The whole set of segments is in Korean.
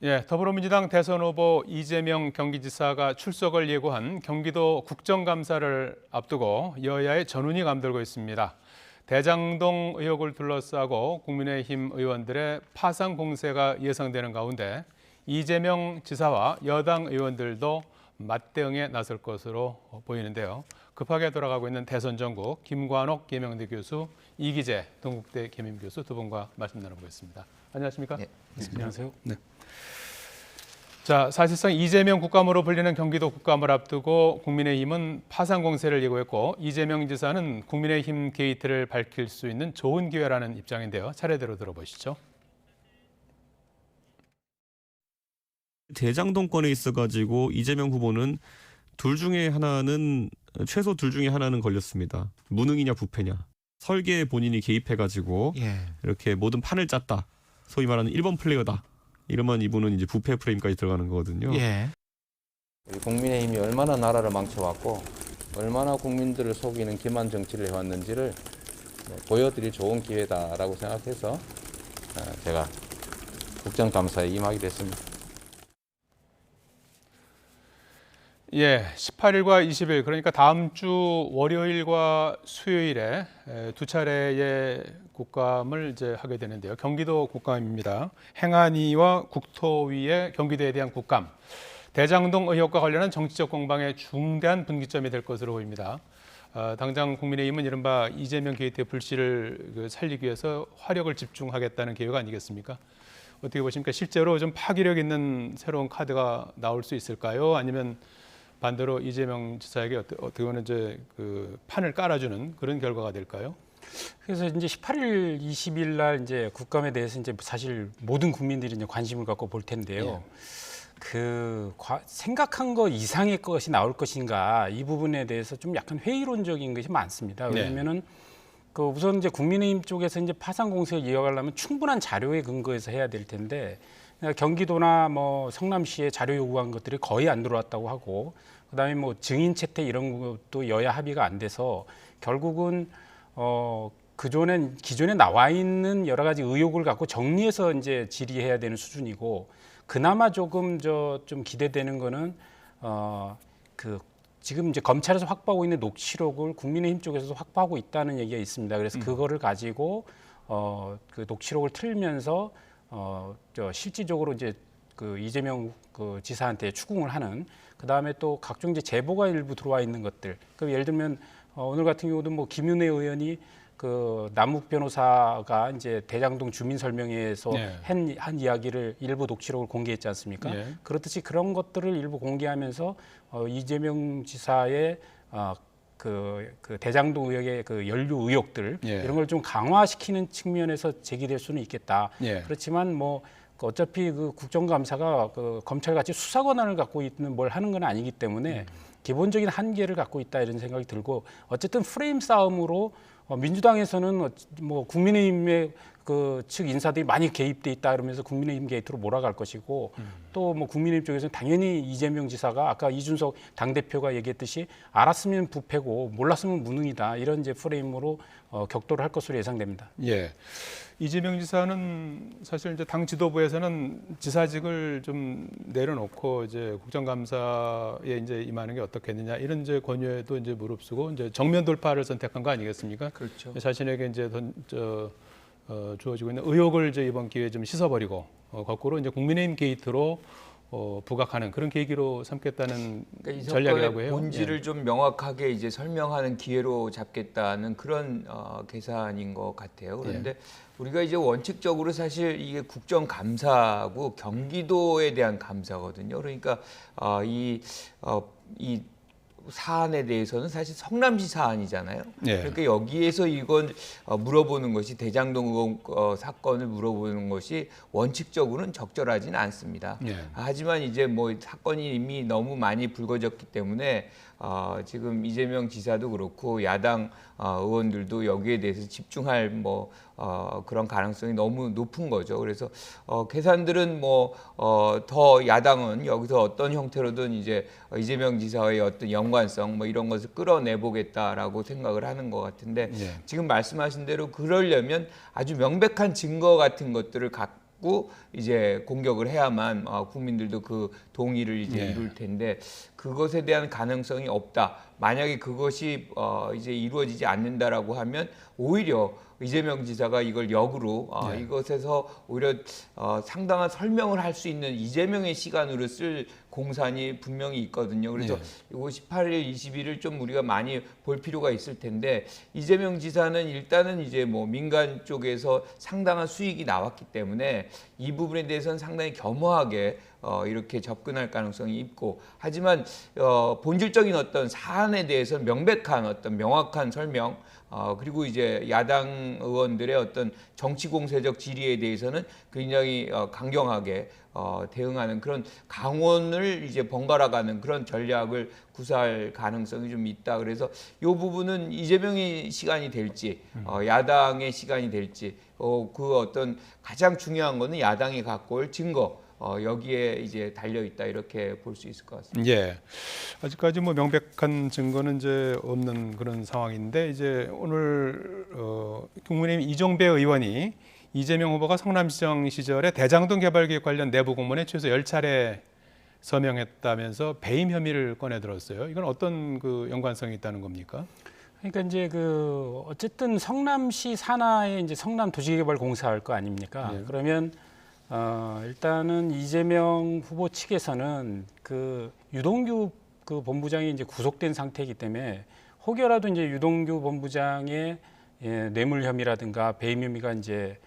예, 더불어민주당 대선 후보 이재명 경기지사가 출석을 예고한 경기도 국정감사를 앞두고 여야의 전운이 감돌고 있습니다. 대장동 의혹을 둘러싸고 국민의힘 의원들의 파상 공세가 예상되는 가운데 이재명 지사와 여당 의원들도 맞대응에 나설 것으로 보이는데요. 급하게 돌아가고 있는 대선 전국 김관옥 계명대 교수, 이기재 동국대 계명 교수 두 분과 말씀 나눠보겠습니다. 안녕하십니까? 네, 안녕하세요. 네. 자, 사실상 이재명 국감으로 불리는 경기도 국감을 앞두고 국민의힘은 파상 공세를 예고했고 이재명 지사는 국민의힘 게이트를 밝힐 수 있는 좋은 기회라는 입장인데요. 차례대로 들어보시죠. 대장동권에 있어가지고 이재명 후보는 최소 둘 중에 하나는 걸렸습니다. 무능이냐 부패냐. 설계에 본인이 개입해가지고 이렇게 모든 판을 짰다. 소위 말하는 1번 플레이어다. 이러면 이분은 이제 부패 프레임까지 들어가는 거거든요. 우리 국민의힘이 얼마나 나라를 망쳐왔고 얼마나 국민들을 속이는 기만 정치를 해왔는지를 보여드릴 좋은 기회다라고 생각해서 제가 국정감사에 임하게 됐습니다. 예, 18일과 20일 그러니까 다음 주 월요일과 수요일에 두 차례의 국감을 이제 하게 되는데요. 경기도 국감입니다. 행안위와 국토위의 경기도에 대한 국감. 대장동 의혹과 관련한 정치적 공방의 중대한 분기점이 될 것으로 보입니다. 당장 국민의힘은 이른바 이재명 게이트의 불씨를 살리기 위해서 화력을 집중하겠다는 계획 아니겠습니까? 어떻게 보십니까? 실제로 좀 파기력 있는 새로운 카드가 나올 수 있을까요? 아니면 반대로 이재명 지사에게 어떻게 보면 이제 그 판을 깔아주는 그런 결과가 될까요? 그래서 이제 18일, 20일 날 이제 국감에 대해서 이제 사실 모든 국민들이 이제 관심을 갖고 볼 텐데요. 생각한 것 이상의 것이 나올 것인가 이 부분에 대해서 좀 약간 회의론적인 것이 많습니다. 왜냐면은 우선 이제 국민의힘 쪽에서 이제 파상 공세를 이어가려면 충분한 자료에 근거해서 해야 될 텐데 경기도나 뭐 성남시에 자료 요구한 것들이 거의 안 들어왔다고 하고 그다음에 뭐 증인 채택 이런 것도 여야 합의가 안 돼서 결국은 기존에 나와 있는 여러 가지 의혹을 갖고 정리해서 이제 질의해야 되는 수준이고 그나마 조금 좀 기대되는 거는 지금 이제 검찰에서 확보하고 있는 녹취록을 국민의힘 쪽에서도 확보하고 있다는 얘기가 있습니다. 그래서 그거를 가지고 그 녹취록을 틀면서 실질적으로 이제 그 이재명 지사한테 추궁을 하는 그 다음에 또 각종 이제 제보가 일부 들어와 있는 것들. 그 예를 들면 오늘 같은 경우도 뭐 김윤혜 의원이 그 남욱 변호사가 이제 대장동 주민 설명회에서 한 이야기를 일부 녹취록을 공개했지 않습니까? 그렇듯이 그런 것들을 일부 공개하면서 이재명 지사의 그 대장동 의혹의 그 연루 의혹들 이런 걸 좀 강화시키는 측면에서 제기될 수는 있겠다. 그렇지만 뭐 어차피 그 국정감사가 검찰같이 수사 권한을 갖고 있는 뭘 하는 건 아니기 때문에 기본적인 한계를 갖고 있다 이런 생각이 들고 어쨌든 프레임 싸움으로 민주당에서는 뭐 국민의힘의 그 측 인사들이 많이 개입돼 있다 그러면서 국민의힘 게이트로 몰아갈 것이고 또 뭐 국민의힘 쪽에서는 당연히 이재명 지사가 아까 이준석 당대표가 얘기했듯이 알았으면 부패고 몰랐으면 무능이다 이런 이제 프레임으로 격돌을 할 것으로 예상됩니다. 예. 이재명 지사는 사실 이제 당 지도부에서는 지사직을 좀 내려놓고 이제 국정감사에 이제 임하는 게 어떻겠느냐 이런 이제 권유에도 이제 무릅쓰고 이제 정면 돌파를 선택한 거 아니겠습니까? 그렇죠. 자신에게 이제 주어지고 있는 의혹을 이제 이번 기회에 좀 씻어버리고 거꾸로 이제 국민의힘 게이트로 부각하는 그런 계기로 삼겠다는 그러니까 전략이라고 해요. 본질을 좀 명확하게 이제 설명하는 기회로 잡겠다는 그런 계산인 것 같아요. 그런데 우리가 이제 원칙적으로 사실 이게 국정감사하고 경기도에 대한 감사거든요. 그러니까 이 사안에 대해서는 사실 성남시 사안이잖아요. 그러니까 여기에서 이건 물어보는 것이 대장동 의혹 사건을 물어보는 것이 원칙적으로는 적절하지는 않습니다. 하지만 이제 뭐 사건이 이미 너무 많이 불거졌기 때문에 지금 이재명 지사도 그렇고 야당 의원들도 여기에 대해서 집중할 그런 가능성이 너무 높은 거죠. 그래서 계산들은 더 야당은 여기서 어떤 형태로든 이제 이재명 지사의 어떤 연관성 이런 것을 끌어내 보겠다라고 생각을 하는 것 같은데 지금 말씀하신 대로 그러려면 아주 명백한 증거 같은 것들을 갖고 이제 공격을 해야만 국민들도 그 동의를 이제 이룰 텐데 그것에 대한 가능성이 없다. 만약에 그것이 이제 이루어지지 않는다라고 하면 오히려 이재명 지사가 이걸 역으로 이것에서 오히려 상당한 설명을 할 수 있는 이재명의 시간으로 쓸 공산이 분명히 있거든요. 그래서 이거 18일, 20일을 좀 우리가 많이 볼 필요가 있을 텐데 이재명 지사는 일단은 이제 뭐 민간 쪽에서 상당한 수익이 나왔기 때문에 이 부분에 대해서는 상당히 겸허하게 이렇게 접근할 가능성이 있고 하지만 본질적인 어떤 사안에 대해서는 명백한 어떤 명확한 설명 그리고 이제 야당 의원들의 어떤 정치 공세적 질의에 대해서는 굉장히 강경하게 대응하는 그런 강원을 이제 번갈아가는 그런 전략을 구사할 가능성이 좀 있다. 그래서 이 부분은 이재명의 시간이 될지 야당의 시간이 될지 그 어떤 가장 중요한 거는 야당이 갖고 올 증거. 여기에 이제 달려 있다 이렇게 볼 수 있을 것 같습니다. 예, 아직까지 뭐 명백한 증거는 이제 없는 그런 상황인데 이제 오늘 국민의힘 이종배 의원이 이재명 후보가 성남시장 시절에 대장동 개발 계획 관련 내부 공문에 최소 10차례 서명했다면서 배임 혐의를 꺼내 들었어요. 이건 어떤 그 연관성이 있다는 겁니까? 그러니까 이제 그 어쨌든 성남시 산하에 이제 성남 도시개발공사 할 거 아닙니까? 그러면 일단은 이재명 후보 측에서는 그 유동규 그 본부장이 이제 구속된 상태이기 때문에 혹여라도 이제 유동규 본부장의 뇌물 혐의라든가 배임 혐의가 이제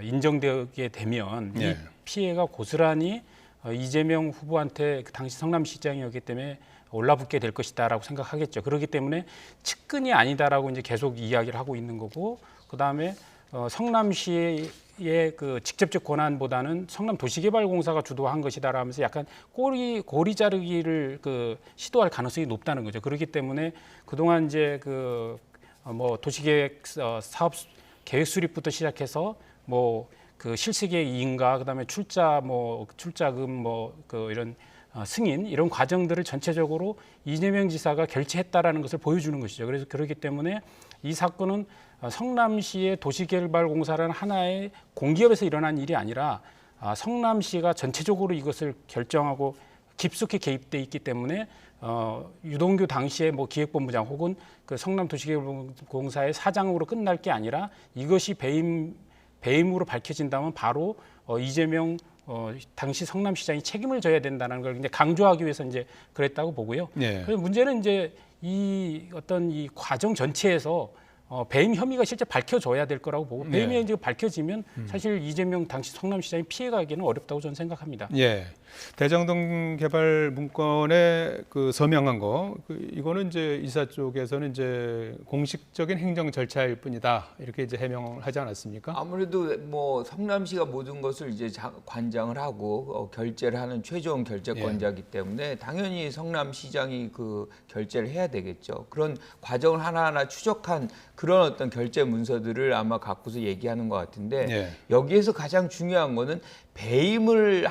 인정되게 되면 이 피해가 고스란히 이재명 후보한테 그 당시 성남시장이었기 때문에 올라붙게 될 것이다라고 생각하겠죠. 그렇기 때문에 측근이 아니다라고 이제 계속 이야기를 하고 있는 거고, 그 다음에 성남시의 그 직접적 권한보다는 성남도시개발공사가 주도한 것이다라면서 약간 고리 자르기를 그 시도할 가능성이 높다는 거죠. 그렇기 때문에 그동안 이제 그 뭐 도시계획 사업 계획 수립부터 시작해서 뭐 그 실시계획 이인가 그다음에 출자금 뭐 그 이런 승인 이런 과정들을 전체적으로 이재명 지사가 결재했다라는 것을 보여주는 것이죠. 그래서 그렇기 때문에 이 사건은 성남시의 도시개발공사라는 하나의 공기업에서 일어난 일이 아니라 성남시가 전체적으로 이것을 결정하고 깊숙이 개입돼 있기 때문에 유동규 당시의 뭐 기획본부장 혹은 그 성남도시개발공사의 사장으로 끝날 게 아니라 이것이 배임으로 밝혀진다면 바로 이재명 당시 성남시장이 책임을 져야 된다는 걸 이제 강조하기 위해서 이제 그랬다고 보고요. 그래서 문제는 이제 이 어떤 이 과정 전체에서 배임 혐의가 실제 밝혀져야 될 거라고 보고 배임 혐의가 밝혀지면 사실 이재명 당시 성남시장이 피해가기는 어렵다고 저는 생각합니다. 예, 대장동 개발 문건에 그 서명한 거 이거는 이제 이사 쪽에서는 이제 공식적인 행정 절차일 뿐이다 이렇게 이제 해명을 하지 않았습니까? 아무래도 뭐 성남시가 모든 것을 이제 관장을 하고 결재를 하는 최종 결재권자이기 때문에 당연히 성남시장이 그 결재를 해야 되겠죠. 그런 과정을 하나하나 추적한 그런 어떤 결재 문서들을 아마 갖고서 얘기하는 것 같은데 여기에서 가장 중요한 거는 배임을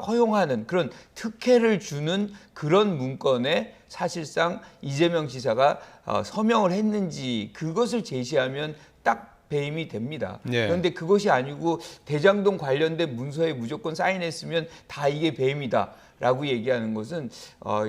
허용하는 그런 특혜를 주는 그런 문건에 사실상 이재명 지사가 서명을 했는지 그것을 제시하면 딱 배임이 됩니다. 그런데 그것이 아니고 대장동 관련된 문서에 무조건 사인했으면 다 이게 배임이다. 라고 얘기하는 것은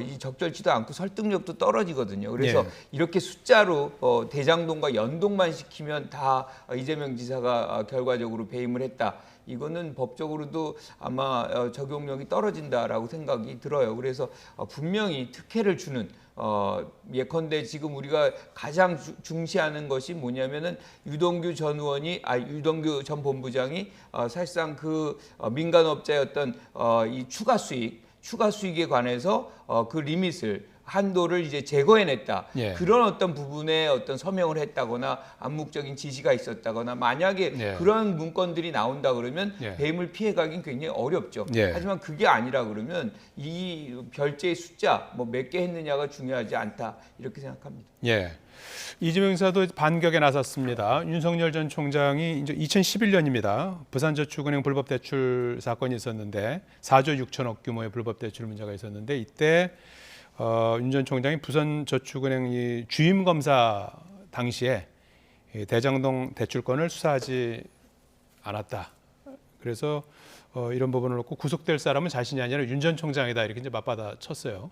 이 적절치도 않고 설득력도 떨어지거든요. 그래서 이렇게 숫자로 대장동과 연동만 시키면 다 이재명 지사가 결과적으로 배임을 했다. 이거는 법적으로도 아마 적용력이 떨어진다라고 생각이 들어요. 그래서 분명히 특혜를 주는 예컨대 지금 우리가 가장 중시하는 것이 뭐냐면은 유동규 유동규 전 본부장이 사실상 그 민간업자였던 이 추가 수익에 관해서 그 리밋을 한도를 이제 제거해냈다. 그런 어떤 부분에 어떤 서명을 했다거나 암묵적인 지시가 있었다거나 만약에 그런 문건들이 나온다 그러면 배임을 피해가긴 굉장히 어렵죠. 하지만 그게 아니라 그러면 이 결제의 숫자 뭐 몇 개 했느냐가 중요하지 않다 이렇게 생각합니다. 이재명 지사도 반격에 나섰습니다. 윤석열 전 총장이 이제 2011년입니다. 부산저축은행 불법 대출 사건이 있었는데 4조 6천억 규모의 불법 대출 문제가 있었는데 이때 윤 전 총장이 부산저축은행 이 주임 검사 당시에 대장동 대출권을 수사하지 않았다. 그래서 이런 부분을 놓고 구속될 사람은 자신이 아니라 윤 전 총장이다 이렇게 이제 맞받아 쳤어요.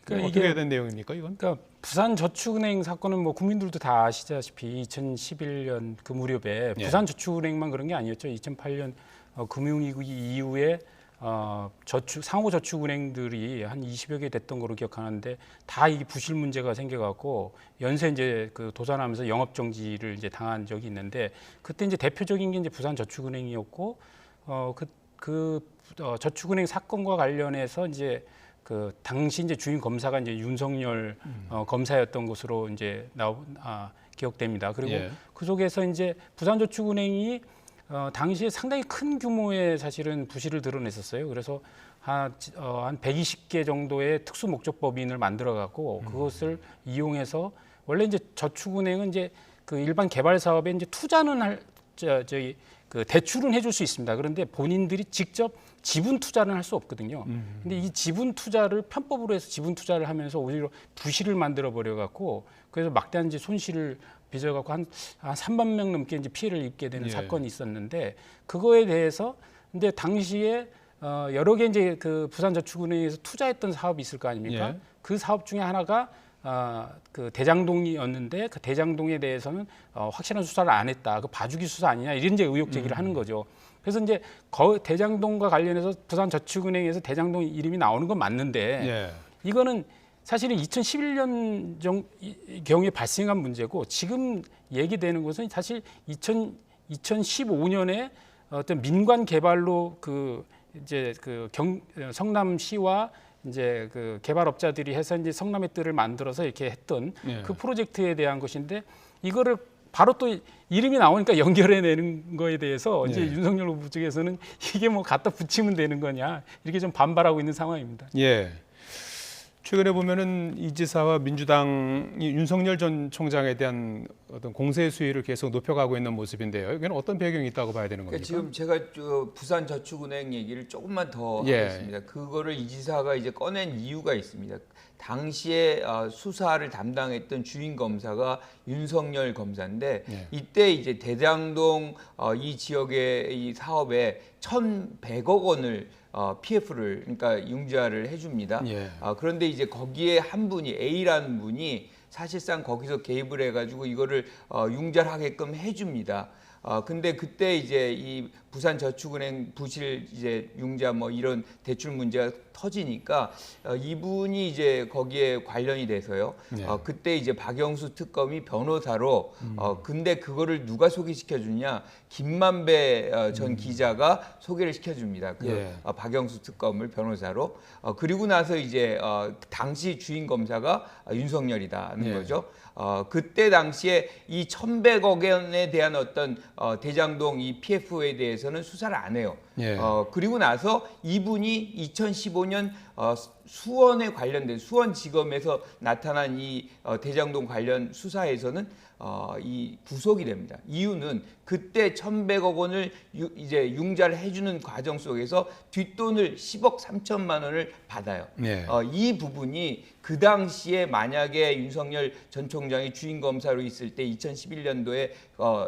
그러니까 어떻게 된 내용입니까 이건? 그러니까 부산저축은행 사건은 뭐 국민들도 다 아시다시피 2011년 그 무렵에 예. 부산저축은행만 그런 게 아니었죠. 2008년 금융위기 이후에 상호저축은행들이 한 20여 개 됐던 거로 기억하는데 다 이 부실 문제가 생겨갖고 연쇄 이제 그 도산하면서 영업 정지를 이제 당한 적이 있는데 그때 이제 대표적인 게 이제 부산저축은행이었고 저축은행 사건과 관련해서 이제 그 당시 이제 주임 검사가 이제 윤석열 검사였던 것으로 이제 기억됩니다. 그리고 예. 그 속에서 이제 부산저축은행이 당시에 상당히 큰 규모의 사실은 부실을 드러냈었어요. 그래서 한 120개 정도의 특수 목적 법인을 만들어 갖고 그것을 이용해서 원래 이제 저축은행은 이제 그 일반 개발 사업에 이제 투자는 그 대출은 해줄 수 있습니다. 그런데 본인들이 직접 지분 투자는 할 수 없거든요. 근데 이 지분 투자를 편법으로 해서 지분 투자를 하면서 오히려 부실을 만들어 버려 갖고 그래서 막대한 이제 손실을 빚어 갖고 한 3만 명 넘게 이제 피해를 입게 되는 예. 사건이 있었는데 그거에 대해서 근데 당시에 여러 개 이제 그 부산저축은행에서 투자했던 사업이 있을 거 아닙니까? 예. 그 사업 중에 하나가 그 대장동이었는데 그 대장동에 대해서는 확실한 수사를 안 했다. 그 봐주기 수사 아니냐 이런 이제 의혹 제기를 하는 거죠. 그래서 이제 대장동과 관련해서 부산저축은행에서 대장동 이름이 나오는 건 맞는데 예. 이거는 사실은 2011년 경우에 발생한 문제고 지금 얘기되는 것은 사실 2015년에 어떤 민관 개발로 그 이제 그 성남시와 이제 그 개발업자들이 해서 이제 성남의 뜰을 만들어서 이렇게 했던 예. 그 프로젝트에 대한 것인데 이거를 바로 또 이름이 나오니까 연결해내는 거에 대해서 이제 예. 윤석열 후보 측에서는 이게 뭐 갖다 붙이면 되는 거냐 이렇게 좀 반발하고 있는 상황입니다. 예. 최근에 보면은 이 지사와 민주당이 윤석열 전 총장에 대한 어떤 공세 수위를 계속 높여가고 있는 모습인데요. 이건 어떤 배경이 있다고 봐야 되는 겁니까? 지금 제가 부산저축은행 얘기를 조금만 더 예. 하겠습니다. 그거를 이 지사가 이제 꺼낸 이유가 있습니다. 당시에 수사를 담당했던 주임 검사가 윤석열 검사인데 예. 이때 이제 대장동 이 지역의 이 사업에 1,100억 원을 PF를 그러니까 융자를 해줍니다. 예. 그런데 이제 거기에 한 분이 A라는 분이 사실상 거기서 개입을 해가지고 이거를 융자를 하게끔 해줍니다. 근데 그때 이제 이 부산저축은행 부실 이제 융자 뭐 이런 대출 문제가 터지니까 이분이 이제 거기에 관련이 돼서요. 네. 그때 이제 박영수 특검이 변호사로 근데 그거를 누가 소개시켜 주냐? 김만배 전 기자가 소개를 시켜줍니다. 그 예. 박영수 특검을 변호사로 그리고 나서 이제 당시 주임 검사가 윤석열이다는 예. 거죠. 그때 당시에 이 1,100억 원에 대한 어떤 대장동 이 PF에 대해서는 수사를 안 해요. 예. 그리고 나서 이분이 2015년 수원에 관련된 수원지검에서 나타난 이 대장동 관련 수사에서는 이 구속이 됩니다. 이유는 그때 1,100억 원을 이제 융자를 해주는 과정 속에서 뒷돈을 10억 3천만 원을 받아요. 예. 이 부분이 그 당시에 만약에 윤석열 전 총장이 주임 검사로 있을 때 2011년도에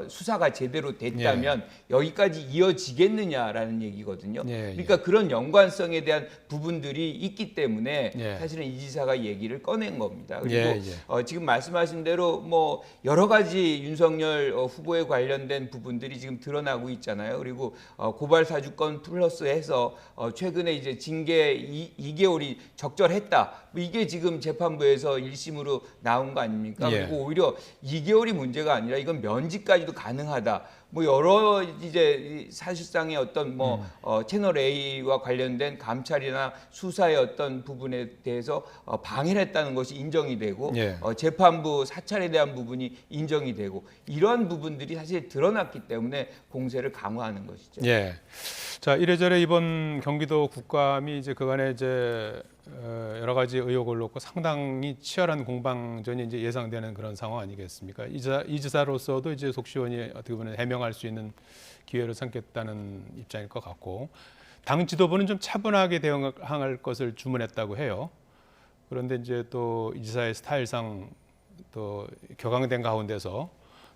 수사가 제대로 됐다면 여기까지 이어지겠느냐라는 얘기거든요. 그러니까 그런 연관성에 대한 부분들이 있기 때문에 사실은 이 지사가 얘기를 꺼낸 겁니다. 그리고 지금 말씀하신 대로 뭐 여러 가지 윤석열 후보에 관련된 부분들이 지금 드러나고 있잖아요. 그리고 고발 사주권 플러스해서 최근에 이제 징계 2개월이 적절했다. 이게 지금 재판부에서 1심으로 나온 거 아닙니까? 그리고 오히려 2개월이 문제가 아니라 이건 면직까지도 가능하다. 뭐 여러 이제 사실상의 어떤 뭐 채널 A와 관련된 감찰이나 수사의 어떤 부분에 대해서 방해를 했다는 것이 인정이 되고 재판부 사찰에 대한 부분이 인정이 되고 이러한 부분들이 사실 드러났기 때문에 공세를 강화하는 것이죠. 예. 자, 이래저래 이번 경기도 국감이 이제 그간에 이제 여러 가지 의혹을 놓고 상당히 치열한 공방전이 이제 예상되는 그런 상황 아니겠습니까? 이 지사로서도 이제 속시원히 어떻게 보면 해명할 수 있는 기회를 삼겠다는 입장일 것 같고, 당 지도부는 좀 차분하게 대응할 것을 주문했다고 해요. 그런데 이제 또 이 지사의 스타일상 또 격앙된 가운데서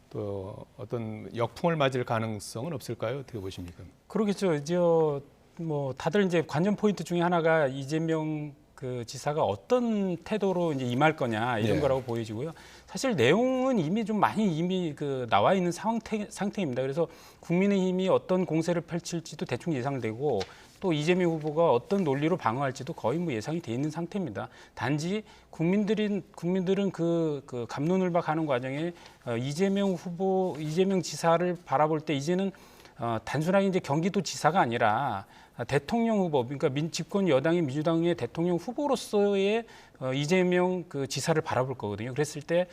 또 어떤 역풍을 맞을 가능성은 없을까요? 어떻게 보십니까? 그러겠죠. 이제 뭐 다들 이제 관전 포인트 중에 하나가 이재명 그 지사가 어떤 태도로 이제 임할 거냐 이런 네. 거라고 보여지고요. 사실 내용은 이미 좀 많이 그 나와 있는 상태입니다. 그래서 국민의힘이 어떤 공세를 펼칠지도 대충 예상되고 또 이재명 후보가 어떤 논리로 방어할지도 거의 뭐 예상이 돼 있는 상태입니다. 단지 국민들은 그 갑론을박하는 과정에 이재명 지사를 바라볼 때 이제는 단순하게 이제 경기도 지사가 아니라 대통령 후보, 그러니까 집권 여당인 민주당의 대통령 후보로서의 이재명 그 지사를 바라볼 거거든요. 그랬을 때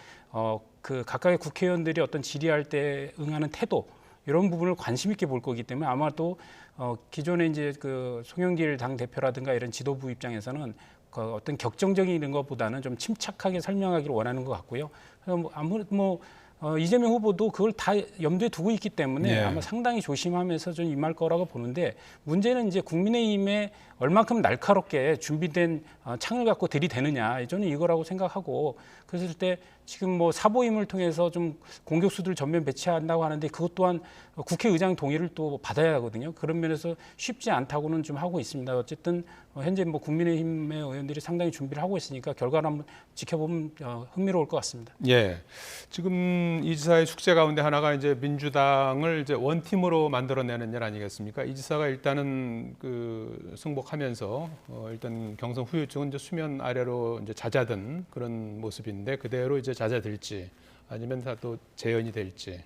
그 각각의 국회의원들이 어떤 질의할 때 응하는 태도 이런 부분을 관심 있게 볼 거기 때문에 아마도 기존에 이제 그 송영길 당 대표라든가 이런 지도부 입장에서는 그 어떤 격정적인 이런 것보다는 좀 침착하게 설명하기를 원하는 것 같고요. 그래서 뭐 아무래도 이재명 후보도 그걸 다 염두에 두고 있기 때문에 네. 아마 상당히 조심하면서 좀 임할 거라고 보는데 문제는 이제 국민의힘에 얼만큼 날카롭게 준비된 창을 갖고 들이대느냐 저는 이거라고 생각하고 그랬을 때 지금 뭐 사보임을 통해서 좀 공격수들 전면 배치한다고 하는데 그것 또한 국회의장 동의를 또 받아야 하거든요. 그런 면에서 쉽지 않다고는 좀 하고 있습니다. 어쨌든 현재 뭐 국민의힘의 의원들이 상당히 준비를 하고 있으니까 결과를 한번 지켜보면 흥미로울 것 같습니다. 예. 지금 이 지사의 숙제 가운데 하나가 이제 민주당을 이제 원팀으로 만들어내는 일 아니겠습니까? 이 지사가 일단은 그 승복하면서 일단 경선 후유증은 이제 수면 아래로 이제 잦아든 그런 모습인데 그대로 이제 잦아들지 아니면 다 또 재연이 될지.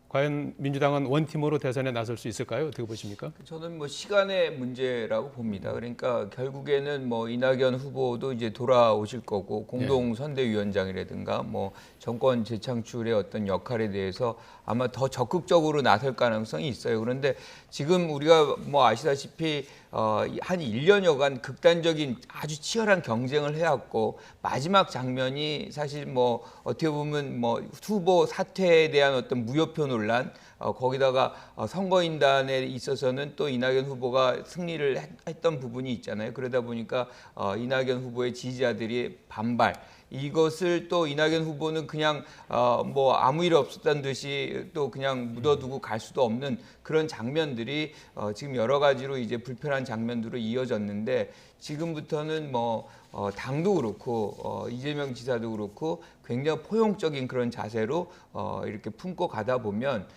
과연 민주당은 원팀으로 대선에 나설 수 있을까요? 어떻게 보십니까? 저는 뭐 시간의 문제라고 봅니다. 그러니까 결국에는 뭐 이낙연 후보도 이제 돌아오실 거고 공동 선대위원장이라든가 뭐 정권 재창출의 어떤 역할에 대해서 아마 더 적극적으로 나설 가능성이 있어요. 그런데 지금 우리가 뭐 아시다시피 한 1년여간 극단적인 아주 치열한 경쟁을 해왔고 마지막 장면이 사실 뭐 어떻게 보면 뭐 후보 사퇴에 대한 어떤 무효표 논란 거기다가 선거인단에 있어서는 또 이낙연 후보가 승리를 했던 부분이 있잖아요. 그러다 보니까 이낙연 후보의 지지자들이 반발 이것을 또 이낙연 후보는 그냥 뭐 아무 일 없었다는 듯이 또 그냥 묻어두고 갈 수도 없는 그런 장면들이 지금 여러 가지로 이제 불편한 장면들로 이어졌는데 지금부터는 뭐 당도 그렇고 이재명 지사도 그렇고 굉장히 포용적인 그런 자세로 이렇게 품고 가다 보면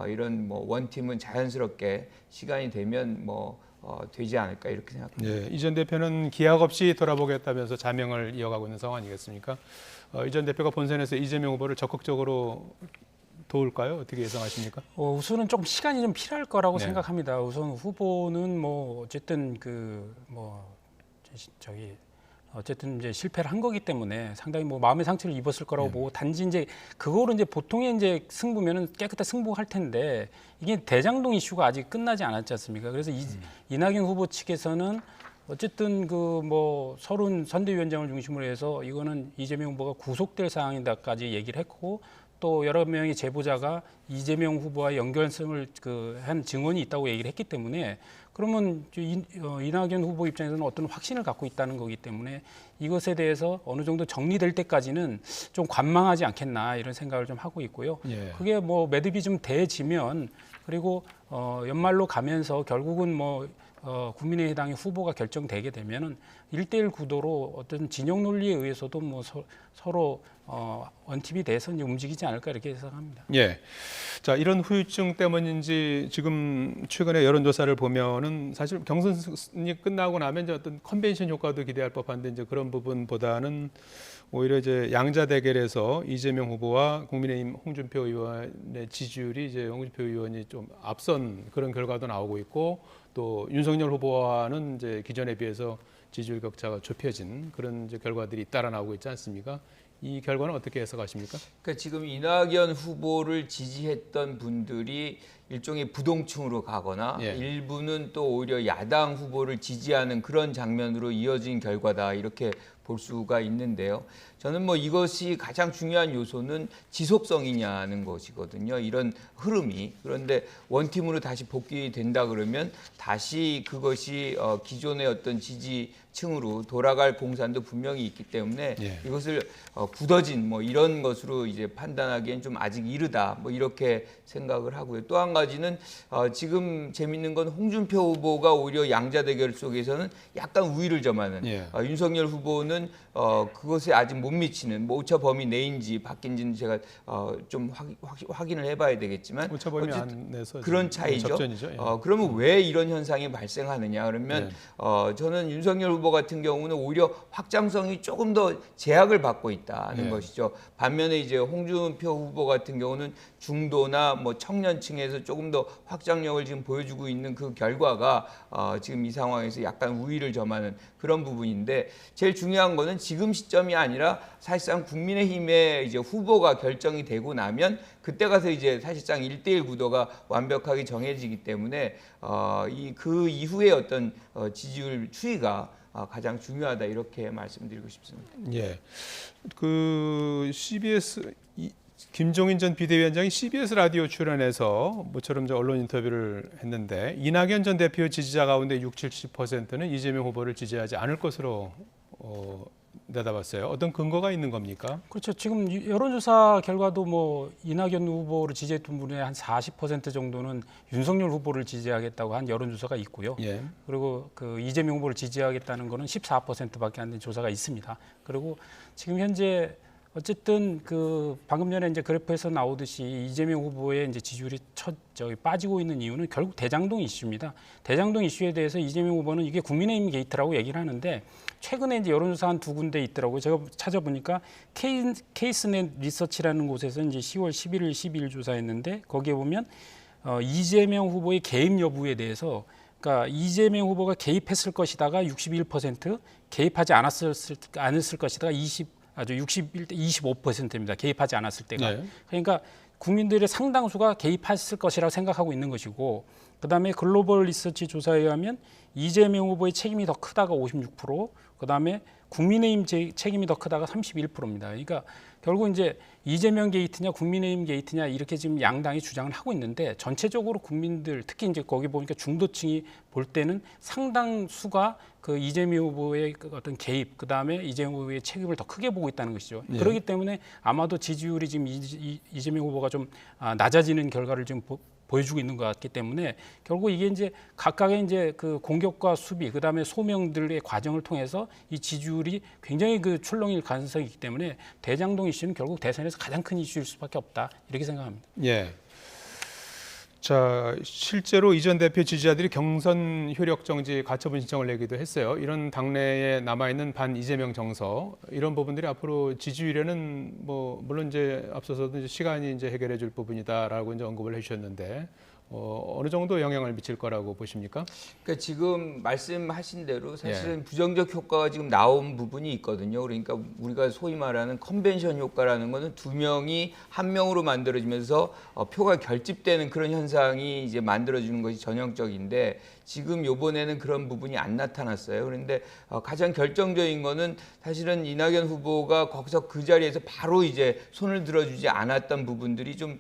이런 뭐 원팀은 자연스럽게 시간이 되면 뭐 되지 않을까 이렇게 생각합니다. 네, 이 전 대표는 기약 없이 돌아보겠다면서 자명을 이어가고 있는 상황 아니겠습니까? 이 전 대표가 본선에서 이재명 후보를 적극적으로 도울까요? 어떻게 예상하십니까? 우선은 조금 시간이 좀 필요할 거라고 네. 생각합니다. 우선 후보는 뭐 어쨌든 어쨌든 이제 실패를 한 거기 때문에 상당히 뭐 마음의 상처를 입었을 거라고 보고 단지 이제 그거로 이제 보통의 이제 승부면은 깨끗하게 승부할 텐데 이게 대장동 이슈가 아직 끝나지 않았지 않습니까? 그래서 이낙연 후보 측에서는 어쨌든 그 뭐 서른 선대위원장을 중심으로 해서 이거는 이재명 후보가 구속될 상황이다까지 얘기를 했고 또 여러 명의 제보자가 이재명 후보와 연결성을 한 증언이 있다고 얘기를 했기 때문에 그러면 이낙연 후보 입장에서는 어떤 확신을 갖고 있다는 거기 때문에 이것에 대해서 어느 정도 정리될 때까지는 좀 관망하지 않겠나 이런 생각을 좀 하고 있고요. 예. 그게 뭐 매듭이 좀 돼지면 그리고 연말로 가면서 결국은 뭐 국민의당의 후보가 결정되게 되면은 1대1 구도로 어떤 진영 논리에 의해서도 뭐 서로 원팀이 돼서 이제 움직이지 않을까 이렇게 예상합니다. 예. 자, 이런 후유증 때문인지 지금 최근에 여론조사를 보면은 사실 경선이 끝나고 나면 이제 어떤 컨벤션 효과도 기대할 법한데 이제 그런 부분보다는 오히려 이제 양자 대결에서 이재명 후보와 국민의힘 홍준표 의원의 지지율이 이제 홍준표 의원이 좀 앞선 그런 결과도 나오고 있고 또 윤석열 후보와는 이제 기존에 비해서 지지율 격차가 좁혀진 그런 이제 결과들이 따라 나오고 있지 않습니까? 이 결과는 어떻게 해석하십니까? 그러니까 지금 이낙연 후보를 지지했던 분들이 일종의 부동층으로 가거나 예. 일부는 또 오히려 야당 후보를 지지하는 그런 장면으로 이어진 결과다 이렇게 볼 수가 있는데요. 저는 뭐 이것이 가장 중요한 요소는 지속성이냐는 것이거든요. 이런 흐름이. 그런데 원팀으로 다시 복귀된다 그러면 다시 그것이 기존의 어떤 지지층으로 돌아갈 공산도 분명히 있기 때문에 예. 이것을 굳어진 뭐 이런 것으로 이제 판단하기엔 좀 아직 이르다. 뭐 이렇게 생각을 하고요. 또 한 가지는 지금 재밌는 건 홍준표 후보가 오히려 양자 대결 속에서는 약간 우위를 점하는 예. 윤석열 후보는 그것에 아직 못 미치는 뭐 오차 범위 내인지 바뀐지는 제가 좀 확인을 해봐야 되겠지만 오차 범위 어쨌든 안에서 그런 차이죠. 접전이죠. 예. 그러면 왜 이런 현상이 발생하느냐 그러면 저는 윤석열 후보 같은 경우는 오히려 확장성이 조금 더 제약을 받고 있다는 예. 것이죠. 반면에 이제 홍준표 후보 같은 경우는 중도나 뭐 청년층에서 조금 더 확장력을 지금 보여주고 있는 그 결과가 지금 이 상황에서 약간 우위를 점하는 그런 부분인데 제일 중요한 거는 지금 시점이 아니라 사실상 국민의힘의 이제 후보가 결정이 되고 나면 그때 가서 이제 사실상 1대1 구도가 완벽하게 정해지기 때문에 그 이후에 어떤 지지율 추이가 가장 중요하다 이렇게 말씀드리고 싶습니다. 예. 그 CBS 김종인 전 비대위원장이 CBS 라디오 출연해서 모처럼 이제 언론 인터뷰를 했는데 이낙연 전 대표 지지자 가운데 60-70%는 이재명 후보를 지지하지 않을 것으로 내다봤어요. 어떤 근거가 있는 겁니까? 그렇죠. 지금 여론조사 결과도 뭐 이낙연 후보를 지지했던 분의 한 40% 정도는 윤석열 후보를 지지하겠다고 한 여론조사가 있고요. 예. 그리고 그 이재명 후보를 지지하겠다는 거는 14%밖에 안 된 조사가 있습니다. 그리고 지금 현재 어쨌든 그 방금 전에 이제 그래프에서 나오듯이 이재명 후보의 이제 지지율이 빠지고 있는 이유는 결국 대장동 이슈입니다. 대장동 이슈에 대해서 이재명 후보는 이게 국민의힘 게이트라고 얘기를 하는데 최근에 이제 여론조사 한 두 군데 있더라고요. 제가 찾아보니까 케이스넷 리서치라는 곳에서 이제 10월 11일, 12일 조사했는데 거기에 보면 이재명 후보의 개입 여부에 대해서 그러니까 이재명 후보가 개입했을 것이다가 61%, 개입하지 않았을 것이다가 25%입니다. 개입하지 않았을 때가. 네. 그러니까 국민들의 상당수가 개입했을 것이라고 생각하고 있는 것이고 그다음에 글로벌 리서치 조사에 의하면 이재명 후보의 책임이 더 크다가 56%, 그다음에 국민의힘 책임이 더 크다가 31%입니다. 그러니까 결국 이제 이재명 게이트냐 국민의힘 게이트냐 이렇게 지금 양당이 주장을 하고 있는데 전체적으로 국민들 특히 이제 거기 보니까 중도층이 볼 때는 상당수가 그 이재명 후보의 어떤 개입 그다음에 이재명 후보의 책임을 더 크게 보고 있다는 것이죠. 예. 그렇기 때문에 아마도 지지율이 지금 이재명 후보가 좀 낮아지는 결과를 지금 보여주고 있는 것 같기 때문에 결국 이게 이제 각각의 이제 그 공격과 수비 그다음에 소명들의 과정을 통해서 이 지지율이 굉장히 그 출렁일 가능성이 있기 때문에 대장동 이슈는 결국 대선에서 가장 큰 이슈일 수밖에 없다 이렇게 생각합니다. 예. 자, 실제로 이 전 대표 지지자들이 경선 효력 정지 가처분 신청을 내기도 했어요. 이런 당내에 남아 있는 반 이재명 정서 이런 부분들이 앞으로 지지율에는 뭐 물론 이제 앞서서도 이제 시간이 이제 해결해 줄 부분이다라고 이제 언급을 해 주셨는데 어느 정도 영향을 미칠 거라고 보십니까? 그러니까 지금 말씀하신 대로 사실은 부정적 효과가 지금 나온 부분이 있거든요. 그러니까 우리가 소위 말하는 컨벤션 효과라는 거는 두 명이 한 명으로 만들어지면서 표가 결집되는 그런 현상이 이제 만들어지는 것이 전형적인데 지금 요번에는 그런 부분이 안 나타났어요. 그런데 가장 결정적인 거는 사실은 이낙연 후보가 거기서 그 자리에서 바로 이제 손을 들어주지 않았던 부분들이 좀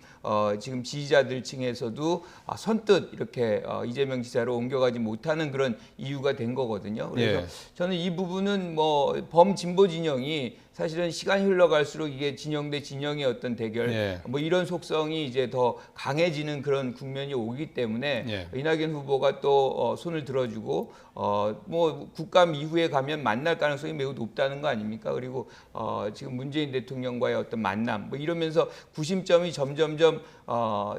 지금 지지자들 층에서도 선뜻 이렇게 이재명 지사로 옮겨가지 못하는 그런 이유가 된 거거든요. 그래서 저는 이 부분은 뭐 범진보 진영이 사실은 시간이 흘러갈수록 이게 진영 대 진영의 어떤 대결 뭐 이런 속성이 이제 더 강해지는 그런 국면이 오기 때문에 이낙연 후보가 또 손을 들어주고 뭐 국감 이후에 가면 만날 가능성이 매우 높다는 거 아닙니까? 그리고 지금 문재인 대통령과의 어떤 만남 뭐 이러면서 구심점이 점점점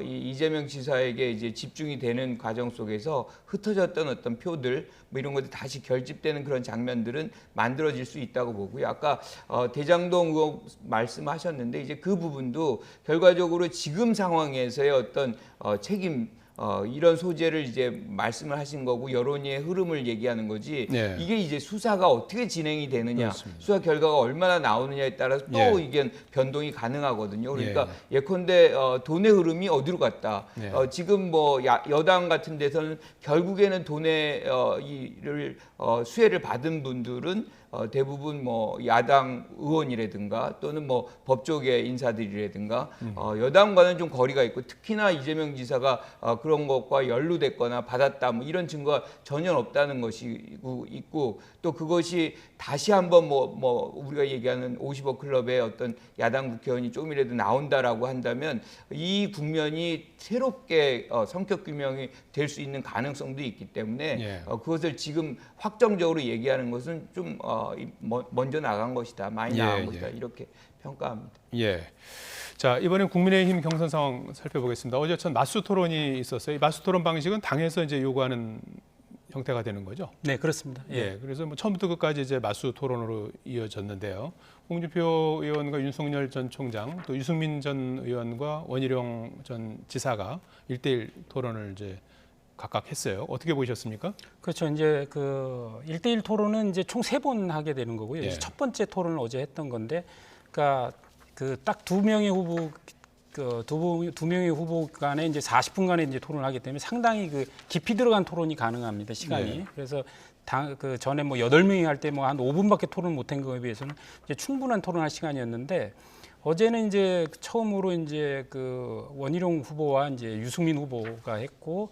이재명 지사에게 이제 집중이 되는 과정 속에서 흩어졌던 어떤 표들 뭐 이런 것들이 다시 결집되는 그런 장면들은 만들어질 수 있다고 보고요. 아까 대장동 의혹 말씀하셨는데 이제 그 부분도 결과적으로 지금 상황에서의 어떤 책임 이런 소재를 이제 말씀을 하신 거고 여론의 흐름을 얘기하는 거지 네. 이게 이제 수사가 어떻게 진행이 되느냐, 그렇습니다. 수사 결과가 얼마나 나오느냐에 따라서 또 예. 이게 변동이 가능하거든요. 그러니까 예컨대 돈의 흐름이 어디로 갔다. 예. 지금 뭐 여당 같은 데서는 결국에는 돈의 이를 수혜를 받은 분들은 대부분 뭐 야당 의원이라든가 또는 뭐 법조계 인사들이라든가 여당과는 좀 거리가 있고 특히나 이재명 지사가 그런 것과 연루됐거나 받았다 뭐 이런 증거가 전혀 없다는 것이 있고 또 그것이 다시 한번 뭐 우리가 얘기하는 50억 클럽의 어떤 야당 국회의원이 조금이라도 나온다라고 한다면 이 국면이 새롭게 성격 규명이 될 수 있는 가능성도 있기 때문에 그것을 지금 확정적으로 얘기하는 것은 좀 먼저 나간 것이다, 많이 나간 것이다 이렇게 평가합니다. 예. 자, 이번엔 국민의힘 경선 상황 살펴보겠습니다. 어제 전 맞수 토론이 있었어요. 이 맞수 토론 방식은 당에서 이제 요구하는 형태가 되는 거죠? 네, 그렇습니다. 예. 그래서 뭐 처음부터 끝까지 이제 맞수 토론으로 이어졌는데요. 홍준표 의원과 윤석열 전 총장, 또 유승민 전 의원과 원희룡 전 지사가 1대1 토론을 이제 각각 했어요. 어떻게 보셨습니까? 그렇죠. 이제 그 1대1 토론은 이제 총 3번 하게 되는 거고요. 예. 첫 번째 토론을 어제 했던 건데, 그러니까 그 딱 두 명의 후보, 두 명의 후보 간에 이제 40분간의 이제 토론을 하기 때문에 상당히 그 깊이 들어간 토론이 가능합니다. 시간이. 예. 그래서 그 전에 뭐 8명이 할 때 뭐 한 5분밖에 토론 못한 거에 비해서는 이제 충분한 토론할 시간이었는데, 어제는 이제 처음으로 이제 그 원희룡 후보와 이제 유승민 후보가 했고,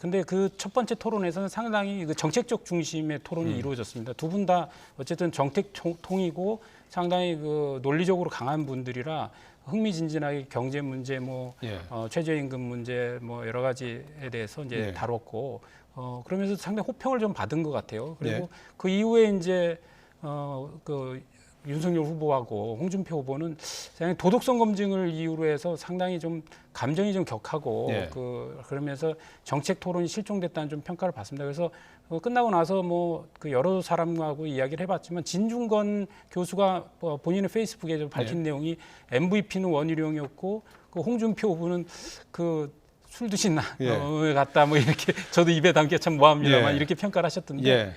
근데 그 첫 번째 토론에서는 상당히 그 정책적 중심의 토론이 이루어졌습니다. 두 분 다 어쨌든 정책통이고 상당히 그 논리적으로 강한 분들이라 흥미진진하게 경제 문제, 뭐 최저임금 문제, 뭐 여러 가지에 대해서 이제 다뤘고, 그러면서 상당히 호평을 좀 받은 것 같아요. 그리고 그 이후에 이제 그 윤석열 후보하고 홍준표 후보는 도덕성 검증을 이유로 해서 상당히 좀 감정이 좀 격하고 그러면서 정책 토론이 실종됐다는 좀 평가를 받습니다. 그래서 끝나고 나서 뭐 그 여러 사람하고 이야기를 해봤지만 진중권 교수가 본인의 페이스북에 좀 밝힌 내용이 MVP는 원희룡이었고 그 홍준표 후보는 그 술 드신 같다 뭐 이렇게 저도 입에 담기 참 뭐합니다만 이렇게 평가를 하셨던데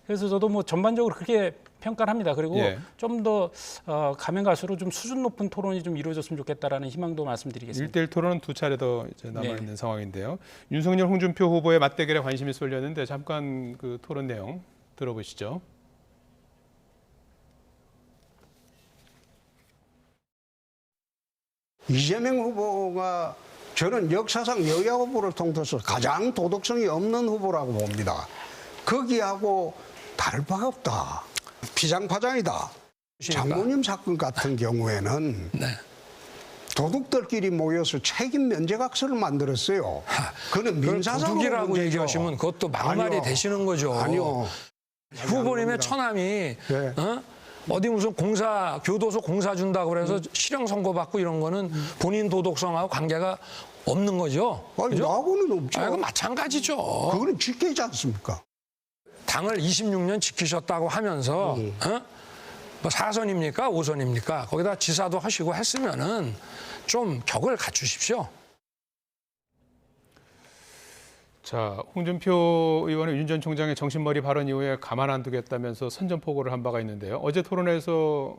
그래서 저도 뭐 전반적으로 그렇게 평가를 합니다. 그리고 좀 더 가면 갈수록 좀 수준 높은 토론이 좀 이루어졌으면 좋겠다라는 희망도 말씀드리겠습니다. 1대1 토론은 두 차례 더 이제 남아있는 상황인데요. 윤석열, 홍준표 후보의 맞대결에 관심이 쏠렸는데 잠깐 그 토론 내용 들어보시죠. 이재명 후보가 저는 역사상 여야 후보를 통해서 가장 도덕성이 없는 후보라고 봅니다. 거기하고 다를 바가 없다. 피장파장이다. 장모님 사건 같은 경우에는 도둑들끼리 모여서 책임 면제각서를 만들었어요. 그는 민사상 도둑이라고 얘기하시면 그것도 막말이 되시는 거죠. 아니요. 후보님의 처남이 어디 무슨 교도소 공사 준다고 그래서 실형 선고받고 이런 거는 본인 도덕성하고 관계가 없는 거죠. 아니, 그죠? 나하고는 없죠. 그 마찬가지죠. 그거는 지켜지지 않습니까? 당을 26년 지키셨다고 하면서 뭐 4선입니까? 5선입니까? 거기다 지사도 하시고 했으면은 좀 격을 갖추십시오. 자, 홍준표 의원은 윤 전 총장의 정신머리 발언 이후에 가만 안 두겠다면서 선전포고를 한 바가 있는데요. 어제 토론에서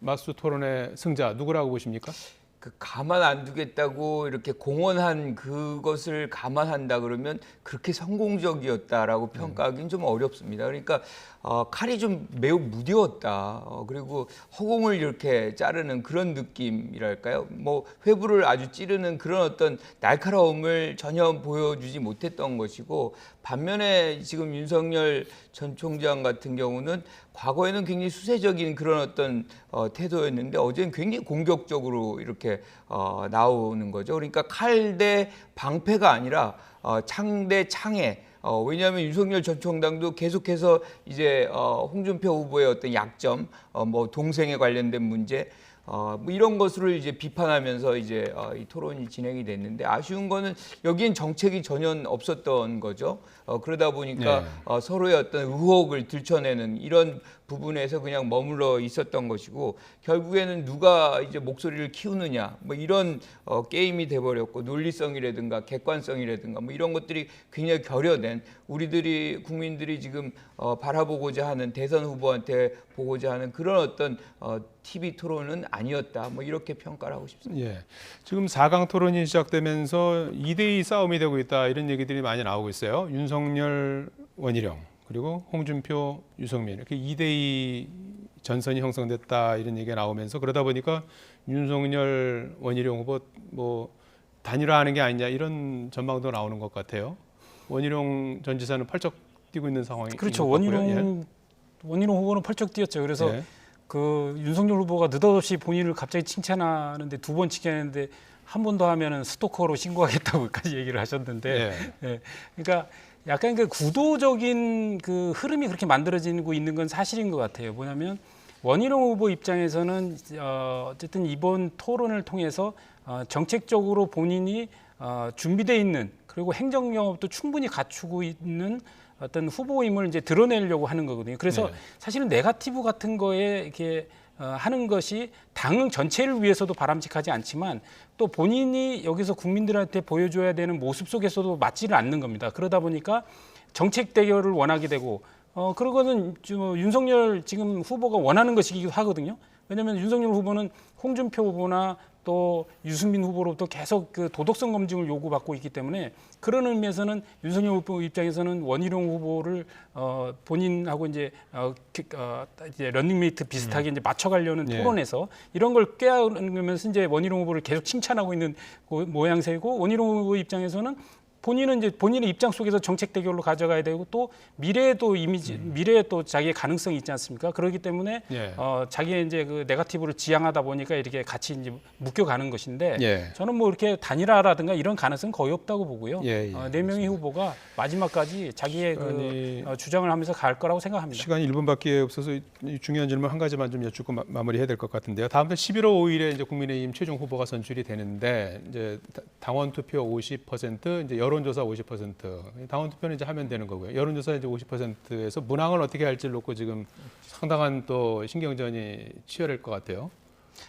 맞수 토론의 승자 누구라고 보십니까? 그 가만 안 두겠다고 이렇게 공언한 그것을 감안한다 그러면 그렇게 성공적이었다라고 평가하기는 좀 어렵습니다. 그러니까 칼이 좀 매우 무뎌었다. 그리고 허공을 이렇게 자르는 그런 느낌이랄까요? 뭐 회부를 아주 찌르는 그런 어떤 날카로움을 전혀 보여주지 못했던 것이고, 반면에 지금 윤석열 전 총장 같은 경우는 과거에는 굉장히 수세적인 그런 어떤 태도였는데 어제는 굉장히 공격적으로 이렇게 나오는 거죠. 그러니까 칼 대 방패가 아니라 창 대 창에. 왜냐하면 윤석열 전 총장도 계속해서 이제 홍준표 후보의 어떤 약점, 뭐 동생에 관련된 문제, 뭐 이런 것을 이제 비판하면서 이제 이 토론이 진행이 됐는데 아쉬운 거는 여기엔 정책이 전혀 없었던 거죠. 그러다 보니까 서로의 어떤 의혹을 들춰내는 이런 부분에서 그냥 머물러 있었던 것이고 결국에는 누가 이제 목소리를 키우느냐 뭐 이런 게임이 돼버렸고 논리성이라든가 객관성이라든가 뭐 이런 것들이 굉장히 결여된 우리들이 국민들이 지금 바라보고자 하는 대선 후보한테 보고자 하는 그런 어떤 TV 토론은 아니었다. 뭐 이렇게 평가를 하고 싶습니다. 예. 지금 4강 토론이 시작되면서 2대2 싸움이 되고 있다 이런 얘기들이 많이 나오고 있어요. 윤석열, 원희룡 그리고 홍준표, 유승민 이렇게 2대2 전선이 형성됐다 이런 얘기가 나오면서 그러다 보니까 윤석열, 원희룡 후보 뭐 단일화하는 게 아니냐 이런 전망도 나오는 것 같아요. 원희룡 전 지사는 펄쩍 뛰고 있는 상황이 그렇죠. 원희룡 후보는 펄쩍 뛰었죠. 그래서 그 윤석열 후보가 느닷없이 본인을 갑자기 칭찬하는데 2번 칭찬했는데 한 번 더 하면은 스토커로 신고하겠다고까지 얘기를 하셨는데, 그러니까 약간 그 구도적인 그 흐름이 그렇게 만들어지고 있는 건 사실인 것 같아요. 뭐냐면 원희룡 후보 입장에서는 어쨌든 이번 토론을 통해서 정책적으로 본인이 준비되어 있는 그리고 행정 경험도 충분히 갖추고 있는 어떤 후보임을 이제 드러내려고 하는 거거든요. 그래서 사실은 네거티브 같은 거에 이렇게 하는 것이 당 전체를 위해서도 바람직하지 않지만 또 본인이 여기서 국민들한테 보여줘야 되는 모습 속에서도 맞지를 않는 겁니다. 그러다 보니까 정책 대결을 원하게 되고 그러고는 윤석열 지금 후보가 원하는 것이기도 하거든요. 왜냐하면 윤석열 후보는 홍준표 후보나 또 유승민 후보로부터 계속 그 도덕성 검증을 요구받고 있기 때문에 그런 의미에서는 윤석열 후보 입장에서는 원희룡 후보를 본인하고 이제 런닝메이트 비슷하게 이제 맞춰가려는 토론에서 이런 걸 꾀하면서 이제 원희룡 후보를 계속 칭찬하고 있는 모양새고 원희룡 후보 입장에서는 본인은 이제 본인의 입장 속에서 정책 대결로 가져가야 되고 또 미래에도 미래에 또 자기의 가능성이 있지 않습니까? 그렇기 때문에 자기의 이제 그 네거티브를 지향하다 보니까 이렇게 같이 이제 묶여가는 것인데 저는 뭐 이렇게 단일화라든가 이런 가능성은 거의 없다고 보고요. 네 명의 후보가 마지막까지 자기의 그 주장을 하면서 갈 거라고 생각합니다. 시간이 1분밖에 없어서 이 중요한 질문 한 가지만 좀 여쭙고 마무리해야 될 것 같은데요. 다음 달 11월 5일에 이제 국민의힘 최종 후보가 선출이 되는데 이제 당원 투표 50% 이제 여론조사 50% 당원 투표는 이제 하면 되는 거고요. 여론조사 이제 50%에서 문항을 어떻게 할지를 놓고 지금 상당한 또 신경전이 치열할 것 같아요.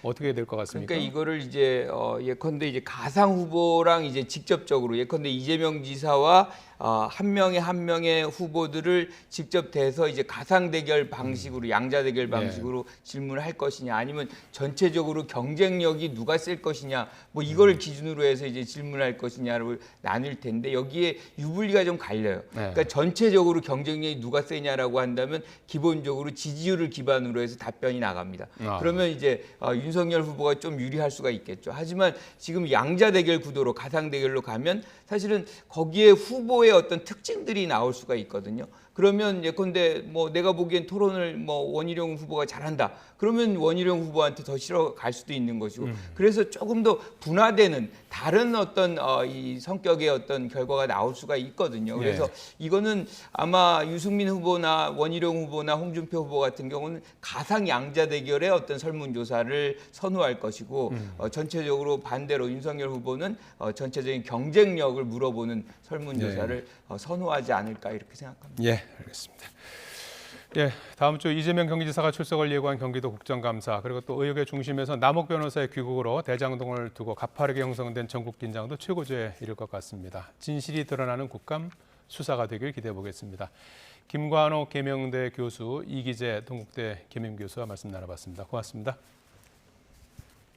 어떻게 될 것 같습니까? 그러니까 이거를 이제 예컨대 이제 가상 후보랑 이제 직접적으로 예컨대 이재명 지사와 한 명의 후보들을 직접 대서 이제 가상 대결 방식으로 양자 대결 방식으로 질문을 할 것이냐 아니면 전체적으로 경쟁력이 누가 셀 것이냐 뭐 이걸 기준으로 해서 이제 질문할 것이냐를 나눌 텐데 여기에 유불리가 좀 갈려요. 그러니까 전체적으로 경쟁력이 누가 세냐라고 한다면 기본적으로 지지율을 기반으로 해서 답변이 나갑니다. 그러면 이제 윤석열 후보가 좀 유리할 수가 있겠죠. 하지만 지금 양자 대결 구도로 가상 대결로 가면 사실은 거기에 후보의 어떤 특징들이 나올 수가 있거든요. 그러면 예컨대 뭐 내가 보기엔 토론을 뭐 원희룡 후보가 잘한다. 그러면 원희룡 후보한테 더 실어 갈 수도 있는 것이고. 그래서 조금 더 분화되는 다른 어떤 이 성격의 어떤 결과가 나올 수가 있거든요. 그래서 이거는 아마 유승민 후보나 원희룡 후보나 홍준표 후보 같은 경우는 가상 양자 대결의 어떤 설문조사를 선호할 것이고 전체적으로 반대로 윤석열 후보는 전체적인 경쟁력을 물어보는 설문조사를 선호하지 않을까 이렇게 생각합니다. 예, 알겠습니다. 예, 다음 주 이재명 경기지사가 출석을 예고한 경기도 국정감사 그리고 또 의혹의 중심에서 남욱 변호사의 귀국으로 대장동을 두고 가파르게 형성된 전국 긴장도 최고조에 이를 것 같습니다. 진실이 드러나는 국감 수사가 되길 기대해 보겠습니다. 김관호 계명대 교수, 이기재 동국대 겸임교수와 말씀 나눠봤습니다. 고맙습니다.